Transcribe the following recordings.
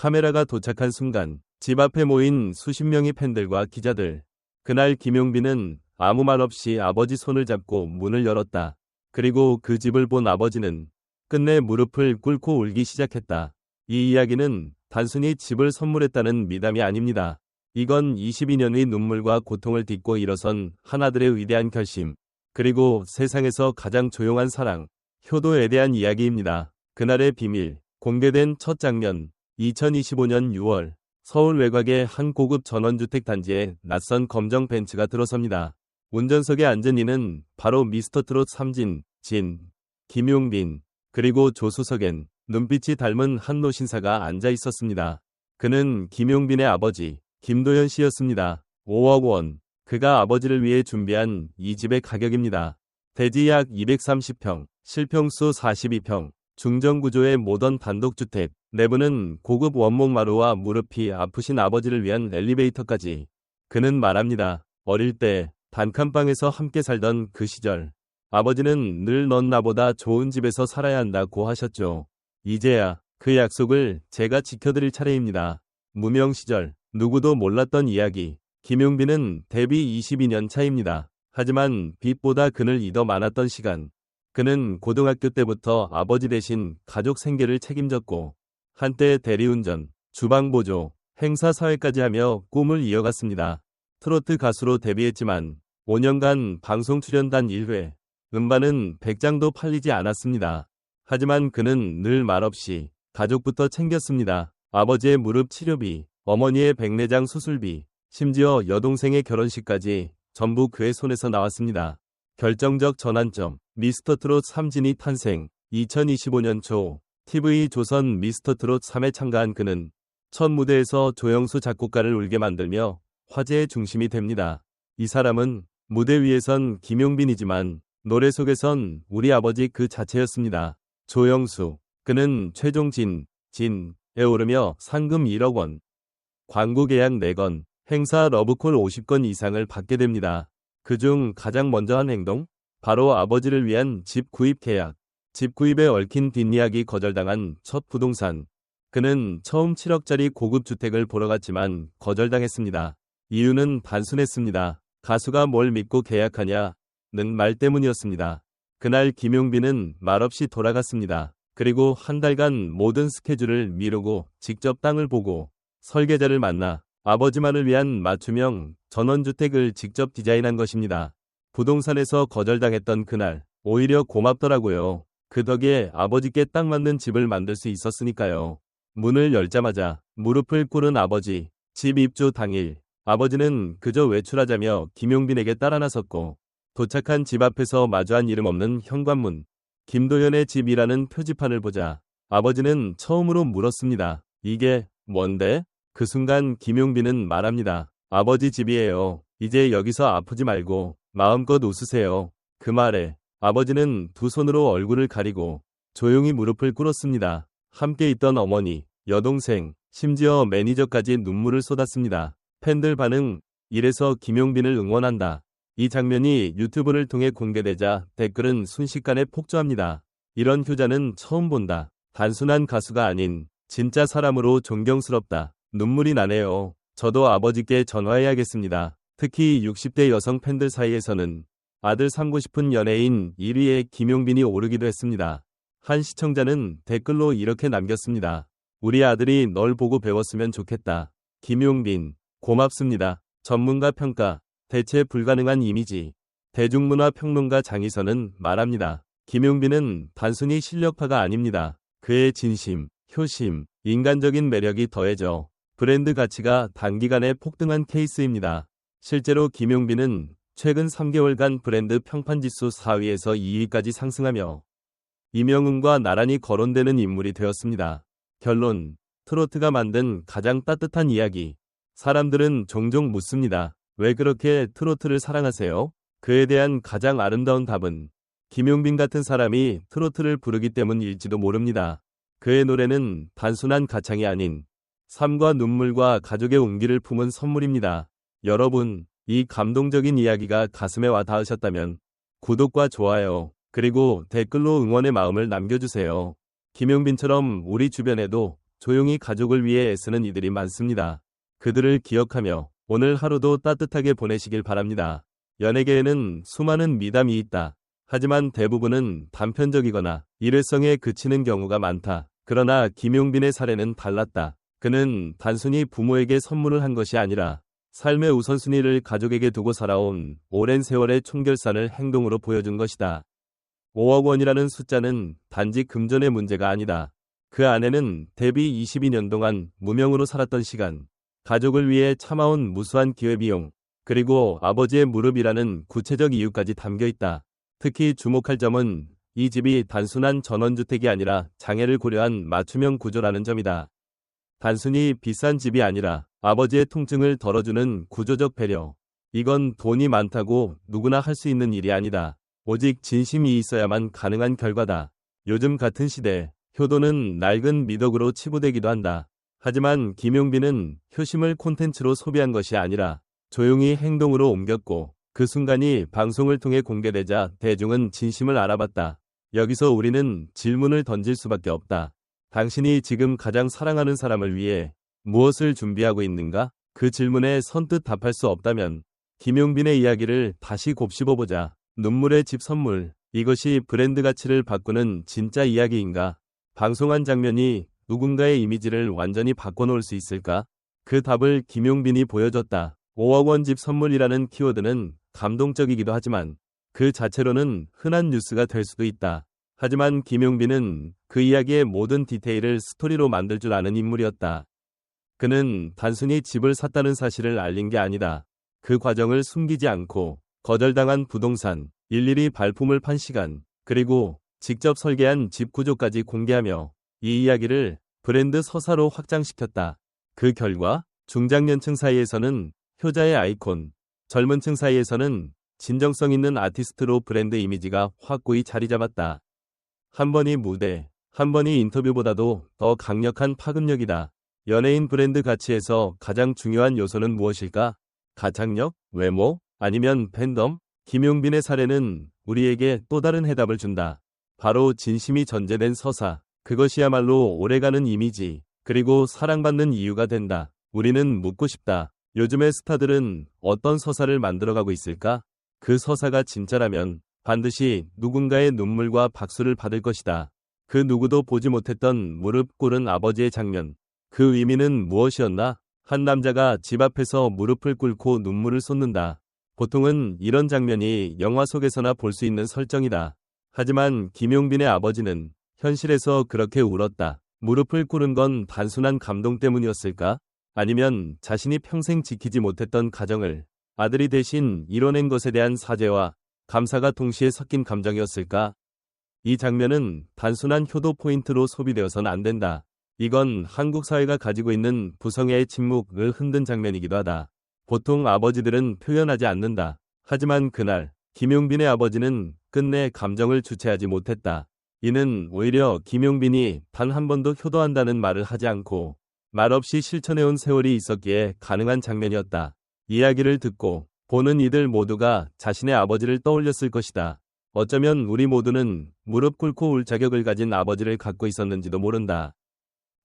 카메라가 도착한 순간 집 앞에 모인 수십 명의 팬들과 기자들. 그날 김용빈은 아무 말 없이 아버지 손을 잡고 문을 열었다. 그리고 그 집을 본 아버지는 끝내 무릎을 꿇고 울기 시작했다. 이 이야기는 단순히 집을 선물했다는 미담이 아닙니다. 이건 22년의 눈물과 고통을 딛고 일어선 하나들의 위대한 결심, 그리고 세상에서 가장 조용한 사랑, 효도에 대한 이야기입니다. 그날의 비밀, 공개된 첫 장면, 2025년 6월, 서울 외곽의 한 고급 전원주택 단지에 낯선 검정 벤츠가 들어섭니다. 운전석에 앉은 이는 바로 미스터트롯 삼진, 김용빈, 그리고 조수석엔 눈빛이 닮은 한 노신사가 앉아 있었습니다. 그는 김용빈의 아버지, 김도현 씨였습니다. 5억 원. 그가 아버지를 위해 준비한 이 집의 가격입니다. 대지 약 230평, 실평수 42평, 중정구조의 모던 단독주택, 내부는 고급 원목 마루와 무릎이 아프신 아버지를 위한 엘리베이터까지. 그는 말합니다. 어릴 때 단칸방에서 함께 살던 그 시절. 아버지는 늘 넌 나보다 좋은 집에서 살아야 한다고 하셨죠. 이제야 그 약속을 제가 지켜드릴 차례입니다. 무명 시절, 누구도 몰랐던 이야기. 김용빈은 데뷔 22년 차입니다. 하지만 빚보다 그늘 더 많았던 시간. 그는 고등학교 때부터 아버지 대신 가족 생계를 책임졌고 한때 대리운전, 주방보조, 행사사회까지 하며 꿈을 이어갔습니다. 트로트 가수로 데뷔했지만 5년간 방송 출연 단 1회, 음반은 100장도 팔리지 않았습니다. 하지만 그는 늘 말없이 가족부터 챙겼습니다. 아버지의 무릎 치료비, 어머니의 백내장 수술비, 심지어 여동생의 결혼식까지 전부 그의 손에서 나왔습니다. 결정적 전환점, 미스터트롯 삼진이 탄생. 2025년 초 TV조선 미스터트롯 3에 참가한 그는 첫 무대에서 조영수 작곡가를 울게 만들며 화제의 중심이 됩니다. 이 사람은 무대 위에선 김용빈이지만 노래 속에선 우리 아버지 그 자체였습니다. 조영수, 그는 최종 진에 오르며 상금 1억 원, 광고 계약 4건, 행사 러브콜 50건 이상을 받게 됩니다. 그중 가장 먼저 한 행동? 바로 아버지를 위한 집 구입 계약. 집 구입에 얽힌 뒷이야기 거절당한 첫 부동산. 그는 처음 7억짜리 고급 주택을 보러 갔지만 거절당했습니다. 이유는 단순했습니다. 가수가 뭘 믿고 계약하냐는 말 때문이었습니다. 그날 김용빈은 말없이 돌아갔습니다. 그리고 한 달간 모든 스케줄을 미루고 직접 땅을 보고 설계자를 만나 아버지만을 위한 맞춤형 전원주택을 직접 디자인한 것입니다. 부동산에서 거절당했던 그날, 오히려 고맙더라고요. 그 덕에 아버지께 딱 맞는 집을 만들 수 있었으니까요. 문을 열자마자 무릎을 꿇은 아버지. 집 입주 당일, 아버지는 그저 외출하자며 김용빈에게 따라 나섰고 도착한 집 앞에서 마주한 이름 없는 현관문. 김도현의 집이라는 표지판을 보자 아버지는 처음으로 물었습니다. 이게 뭔데? 그 순간 김용빈은 말합니다. 아버지 집이에요. 이제 여기서 아프지 말고 마음껏 웃으세요. 그 말에 아버지는 두 손으로 얼굴을 가리고 조용히 무릎을 꿇었습니다. 함께 있던 어머니, 여동생, 심지어 매니저까지 눈물을 쏟았습니다. 팬들 반응, 이래서 김용빈을 응원한다. 이 장면이 유튜브를 통해 공개되자 댓글은 순식간에 폭주합니다. 이런 효자는 처음 본다. 단순한 가수가 아닌 진짜 사람으로 존경스럽다. 눈물이 나네요. 저도 아버지께 전화해야겠습니다. 특히 60대 여성 팬들 사이에서는 아들 삼고 싶은 연예인 1위에 김용빈이 오르기도 했습니다. 한 시청자는 댓글로 이렇게 남겼습니다. 우리 아들이 널 보고 배웠으면 좋겠다. 김용빈, 고맙습니다. 전문가 평가, 대체 불가능한 이미지. 대중문화 평론가 장희선은 말합니다. 김용빈은 단순히 실력파가 아닙니다. 그의 진심, 효심, 인간적인 매력이 더해져 브랜드 가치가 단기간에 폭등한 케이스입니다. 실제로 김용빈은 최근 3개월간 브랜드 평판지수 4위에서 2위까지 상승하며 이명웅과 나란히 거론되는 인물이 되었습니다. 결론, 트로트가 만든 가장 따뜻한 이야기. 사람들은 종종 묻습니다. 왜 그렇게 트로트를 사랑하세요? 그에 대한 가장 아름다운 답은 김용빈 같은 사람이 트로트를 부르기 때문일지도 모릅니다. 그의 노래는 단순한 가창이 아닌 삶과 눈물과 가족의 온기를 품은 선물입니다. 여러분, 이 감동적인 이야기가 가슴에 와 닿으셨다면 구독과 좋아요, 그리고 댓글로 응원의 마음을 남겨주세요. 김용빈처럼 우리 주변에도 조용히 가족을 위해 애쓰는 이들이 많습니다. 그들을 기억하며 오늘 하루도 따뜻하게 보내시길 바랍니다. 연예계에는 수많은 미담이 있다. 하지만 대부분은 단편적이거나 일회성에 그치는 경우가 많다. 그러나 김용빈의 사례는 달랐다. 그는 단순히 부모에게 선물을 한 것이 아니라 삶의 우선순위를 가족에게 두고 살아온 오랜 세월의 총결산을 행동으로 보여준 것이다. 5억 원이라는 숫자는 단지 금전의 문제가 아니다. 그 안에는 데뷔 22년 동안 무명으로 살았던 시간, 가족을 위해 참아온 무수한 기회비용, 그리고 아버지의 무릎이라는 구체적 이유까지 담겨 있다. 특히 주목할 점은 이 집이 단순한 전원주택이 아니라 장애를 고려한 맞춤형 구조라는 점이다. 단순히 비싼 집이 아니라 아버지의 통증을 덜어주는 구조적 배려. 이건 돈이 많다고 누구나 할 수 있는 일이 아니다. 오직 진심이 있어야만 가능한 결과다. 요즘 같은 시대, 효도는 낡은 미덕으로 치부되기도 한다. 하지만 김용빈은 효심을 콘텐츠로 소비한 것이 아니라 조용히 행동으로 옮겼고 그 순간이 방송을 통해 공개되자 대중은 진심을 알아봤다. 여기서 우리는 질문을 던질 수밖에 없다. 당신이 지금 가장 사랑하는 사람을 위해 무엇을 준비하고 있는가? 그 질문에 선뜻 답할 수 없다면 김용빈의 이야기를 다시 곱씹어보자. 눈물의 집 선물. 이것이 브랜드 가치를 바꾸는 진짜 이야기인가? 방송한 장면이 누군가의 이미지를 완전히 바꿔놓을 수 있을까? 그 답을 김용빈이 보여줬다. 5억 원 집 선물이라는 키워드는 감동적이기도 하지만 그 자체로는 흔한 뉴스가 될 수도 있다. 하지만 김용빈은 그 이야기의 모든 디테일을 스토리로 만들 줄 아는 인물이었다. 그는 단순히 집을 샀다는 사실을 알린 게 아니다. 그 과정을 숨기지 않고 거절당한 부동산, 일일이 발품을 판 시간, 그리고 직접 설계한 집 구조까지 공개하며 이 이야기를 브랜드 서사로 확장시켰다. 그 결과 중장년층 사이에서는 효자의 아이콘, 젊은 층 사이에서는 진정성 있는 아티스트로 브랜드 이미지가 확고히 자리 잡았다. 한 번의 무대, 한 번의 인터뷰보다도 더 강력한 파급력이다. 연예인 브랜드 가치에서 가장 중요한 요소는 무엇일까? 가창력? 외모? 아니면 팬덤? 김용빈의 사례는 우리에게 또 다른 해답을 준다. 바로 진심이 전제된 서사. 그것이야말로 오래가는 이미지, 그리고 사랑받는 이유가 된다. 우리는 묻고 싶다. 요즘의 스타들은 어떤 서사를 만들어가고 있을까? 그 서사가 진짜라면 반드시 누군가의 눈물과 박수를 받을 것이다. 그 누구도 보지 못했던 무릎 꿇은 아버지의 장면. 그 의미는 무엇이었나? 한 남자가 집 앞에서 무릎을 꿇고 눈물을 쏟는다. 보통은 이런 장면이 영화 속에서나 볼 수 있는 설정이다. 하지만 김용빈의 아버지는 현실에서 그렇게 울었다. 무릎을 꿇은 건 단순한 감동 때문이었을까? 아니면 자신이 평생 지키지 못했던 가정을 아들이 대신 이뤄낸 것에 대한 사죄와 감사가 동시에 섞인 감정이었을까? 이 장면은 단순한 효도 포인트로 소비되어서는 안 된다. 이건 한국 사회가 가지고 있는 부성애의 침묵을 흔든 장면이기도 하다. 보통 아버지들은 표현하지 않는다. 하지만 그날 김용빈의 아버지는 끝내 감정을 주체하지 못했다. 이는 오히려 김용빈이 단 한 번도 효도한다는 말을 하지 않고 말없이 실천해온 세월이 있었기에 가능한 장면이었다. 이야기를 듣고 보는 이들 모두가 자신의 아버지를 떠올렸을 것이다. 어쩌면 우리 모두는 무릎 꿇고 울 자격을 가진 아버지를 갖고 있었는지도 모른다.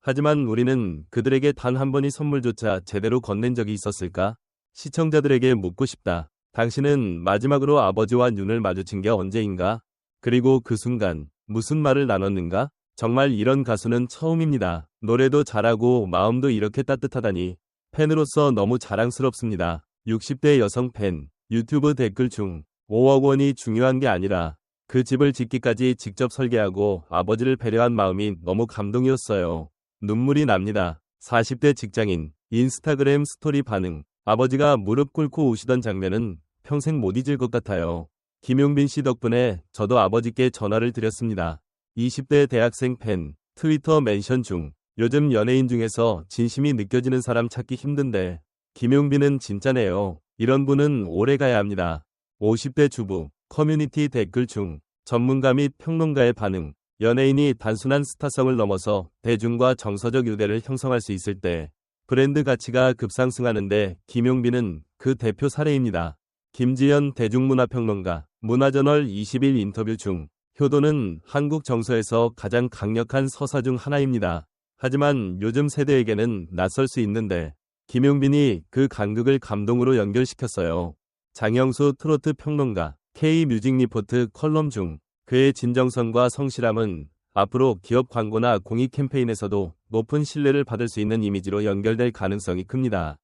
하지만 우리는 그들에게 단 한 번의 선물조차 제대로 건넨 적이 있었을까? 시청자들에게 묻고 싶다. 당신은 마지막으로 아버지와 눈을 마주친 게 언제인가? 그리고 그 순간 무슨 말을 나눴는가? 정말 이런 가수는 처음입니다. 노래도 잘하고 마음도 이렇게 따뜻하다니 팬으로서 너무 자랑스럽습니다. 60대 여성 팬. 유튜브 댓글 중 5억 원이 중요한 게 아니라 그 집을 짓기까지 직접 설계하고 아버지를 배려한 마음이 너무 감동이었어요. 눈물이 납니다. 40대 직장인. 인스타그램 스토리 반응. 아버지가 무릎 꿇고 우시던 장면은 평생 못 잊을 것 같아요. 김용빈 씨 덕분에 저도 아버지께 전화를 드렸습니다. 20대 대학생 팬. 트위터 멘션 중. 요즘 연예인 중에서 진심이 느껴지는 사람 찾기 힘든데 김용빈은 진짜네요. 이런 분은 오래 가야 합니다. 50대 주부. 커뮤니티 댓글 중. 전문가 및 평론가의 반응. 연예인이 단순한 스타성을 넘어서 대중과 정서적 유대를 형성할 수 있을 때 브랜드 가치가 급상승하는데 김용빈은 그 대표 사례입니다. 김지연 대중문화평론가. 문화저널 20일 인터뷰 중. 효도는 한국 정서에서 가장 강력한 서사 중 하나입니다. 하지만 요즘 세대에게는 낯설 수 있는데 김용빈이 그 간극을 감동으로 연결시켰어요. 장영수 트로트 평론가, K뮤직 리포트 컬럼 중 그의 진정성과 성실함은 앞으로 기업 광고나 공익 캠페인에서도 높은 신뢰를 받을 수 있는 이미지로 연결될 가능성이 큽니다.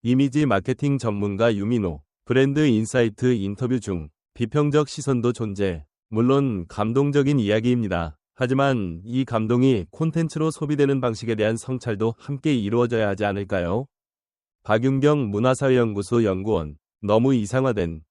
이미지 마케팅 전문가 유민호, 브랜드 인사이트 인터뷰 중 비평적 시선도 존재. 물론 감동적인 이야기입니다. 하지만 이 감동이 콘텐츠로 소비되는 방식에 대한 성찰도 함께 이루어져야 하지 않을까요? 박윤경 문화사회연구소 연구원, 너무 이상화된